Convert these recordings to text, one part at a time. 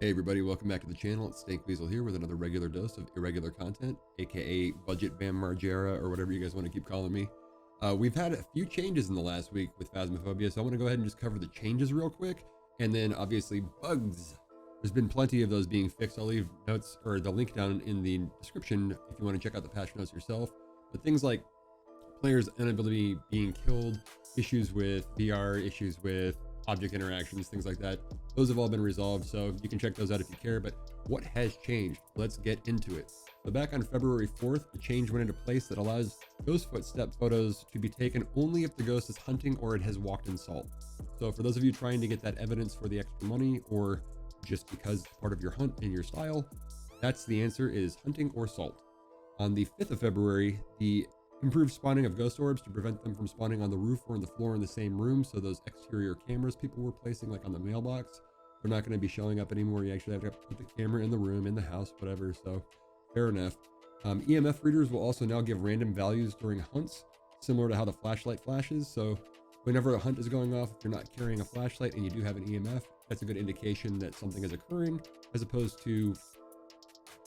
Hey everybody, welcome back to the channel. It's Stank Weasel here with another regular dose of irregular content, aka Budget Bam Margera, or whatever you guys want to keep calling me. We've had a few changes in the last week with Phasmophobia, so I want to go ahead and just cover the changes real quick, and then obviously bugs. There's been plenty of those being fixed. I'll leave notes or the link down in the description if you want to check out the patch notes yourself. But things like players' inability being killed, issues with VR, issues with object interactions, things like that. Those have all been resolved, so you can check those out if you care. But what has changed? Let's get into it. So back on February 4th, a change went into place that allows ghost footstep photos to be taken only if the ghost is hunting or it has walked in salt. So for those of you trying to get that evidence for the extra money, or just because it's part of your hunt and your style, that's the answer, is hunting or salt. On the 5th of February, the improved spawning of ghost orbs to prevent them from spawning on the roof or on the floor in the same room. So those exterior cameras people were placing, like on the mailbox, they're not going to be showing up anymore. You actually have to put the camera in the room, in the house, whatever. So fair enough. EMF readers will also now give random values during hunts, similar to how the flashlight flashes. So whenever a hunt is going off, if you're not carrying a flashlight and you do have an EMF, that's a good indication that something is occurring, as opposed to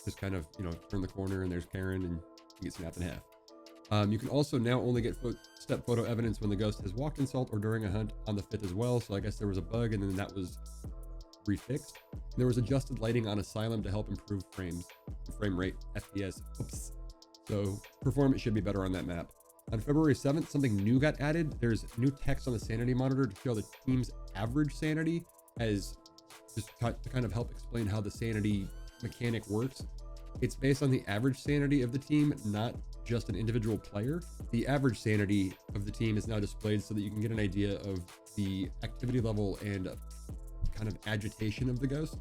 just kind of, turn the corner and there's Karen and you get snapped in half. You can also now only get footstep photo evidence when the ghost has walked in salt or during a hunt on the 5th as well. So I guess there was a bug and then that was refixed. And there was adjusted lighting on Asylum to help improve frame rate, FPS. Oops. So performance should be better on that map. On February 7th, something new got added. There's new text on the Sanity Monitor to show the team's average sanity, as just to kind of help explain how the sanity mechanic works. It's based on the average sanity of the team, not just an individual player. The average sanity of the team is now displayed so that you can get an idea of the activity level and kind of agitation of the ghost.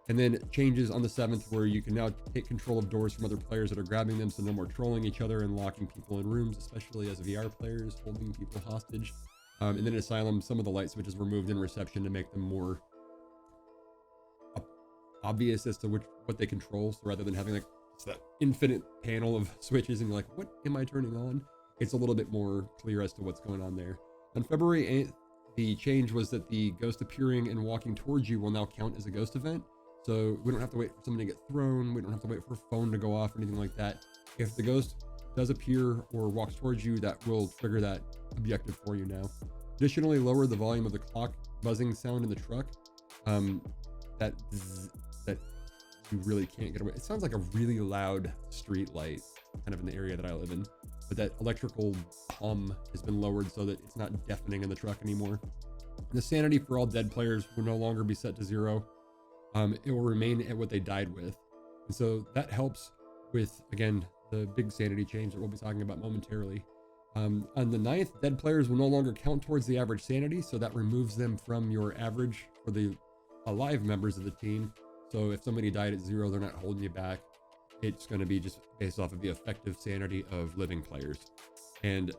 And then changes on the 7th where you can now take control of doors from other players that are grabbing them, so no more trolling each other and locking people in rooms, especially as VR players, holding people hostage. And then in Asylum, some of the light switches were moved in reception to make them more obvious as to what they control. So rather than having like that infinite panel of switches and you're like, what am I turning on? It's a little bit more clear as to what's going on there. On February 8th, the change was that the ghost appearing and walking towards you will now count as a ghost event. So we don't have to wait for someone to get thrown. We don't have to wait for a phone to go off or anything like that. If the ghost does appear or walks towards you, that will trigger that objective for you now. Additionally, lower the volume of the clock buzzing sound in the truck. That you really can't get away. It sounds like a really loud street light kind of in the area that I live in, but that electrical hum has been lowered so that it's not deafening in the truck anymore. The sanity for all dead players will no longer be set to 0. It will remain at what they died with. And so that helps with, again, the big sanity change that we'll be talking about momentarily. On the 9th, dead players will no longer count towards the average sanity. So that removes them from your average for the alive members of the team. So if somebody died at 0, they're not holding you back. It's going to be just based off of the effective sanity of living players. And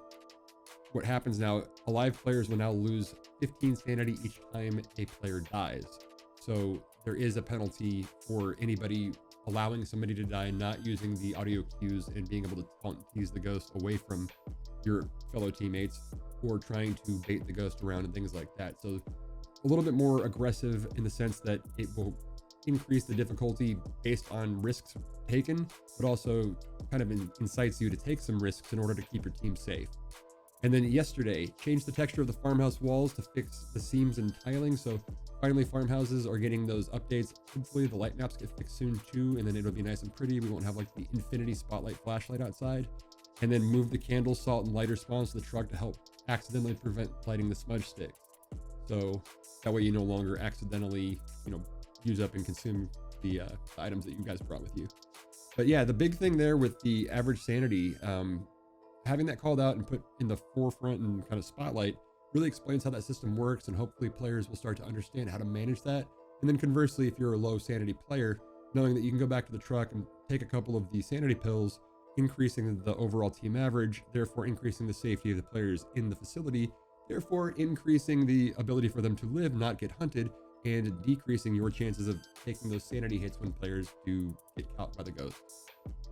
what happens now, alive players will now lose 15 sanity each time a player dies. So there is a penalty for anybody allowing somebody to die, not using the audio cues and being able to taunt tease the ghost away from your fellow teammates, or trying to bait the ghost around and things like that. So a little bit more aggressive in the sense that it will increase the difficulty based on risks taken, but also kind of incites you to take some risks in order to keep your team safe. And then yesterday, changed the texture of the farmhouse walls to fix the seams and tiling. So finally, farmhouses are getting those updates. Hopefully the light maps get fixed soon too, and then it'll be nice and pretty. We won't have like the infinity spotlight flashlight outside. And then move the candle, salt, and lighter spawns to the truck to help accidentally prevent lighting the smudge stick. So that way you no longer accidentally, use up and consume the items that you guys brought with you. But yeah, the big thing there with the average sanity, having that called out and put in the forefront and kind of spotlight really explains how that system works, and hopefully players will start to understand how to manage that. And then conversely, if you're a low sanity player, knowing that you can go back to the truck and take a couple of the sanity pills, increasing the overall team average, therefore increasing the safety of the players in the facility, therefore increasing the ability for them to live, not get hunted, and decreasing your chances of taking those sanity hits when players do get caught by the ghost.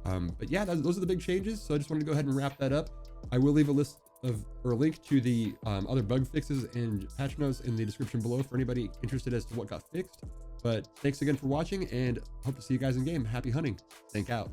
But yeah, those are the big changes. So I just wanted to go ahead and wrap that up. I will leave a list of, or a link to the other bug fixes and patch notes in the description below for anybody interested as to what got fixed. But thanks again for watching, and hope to see you guys in game. Happy hunting. Thank out.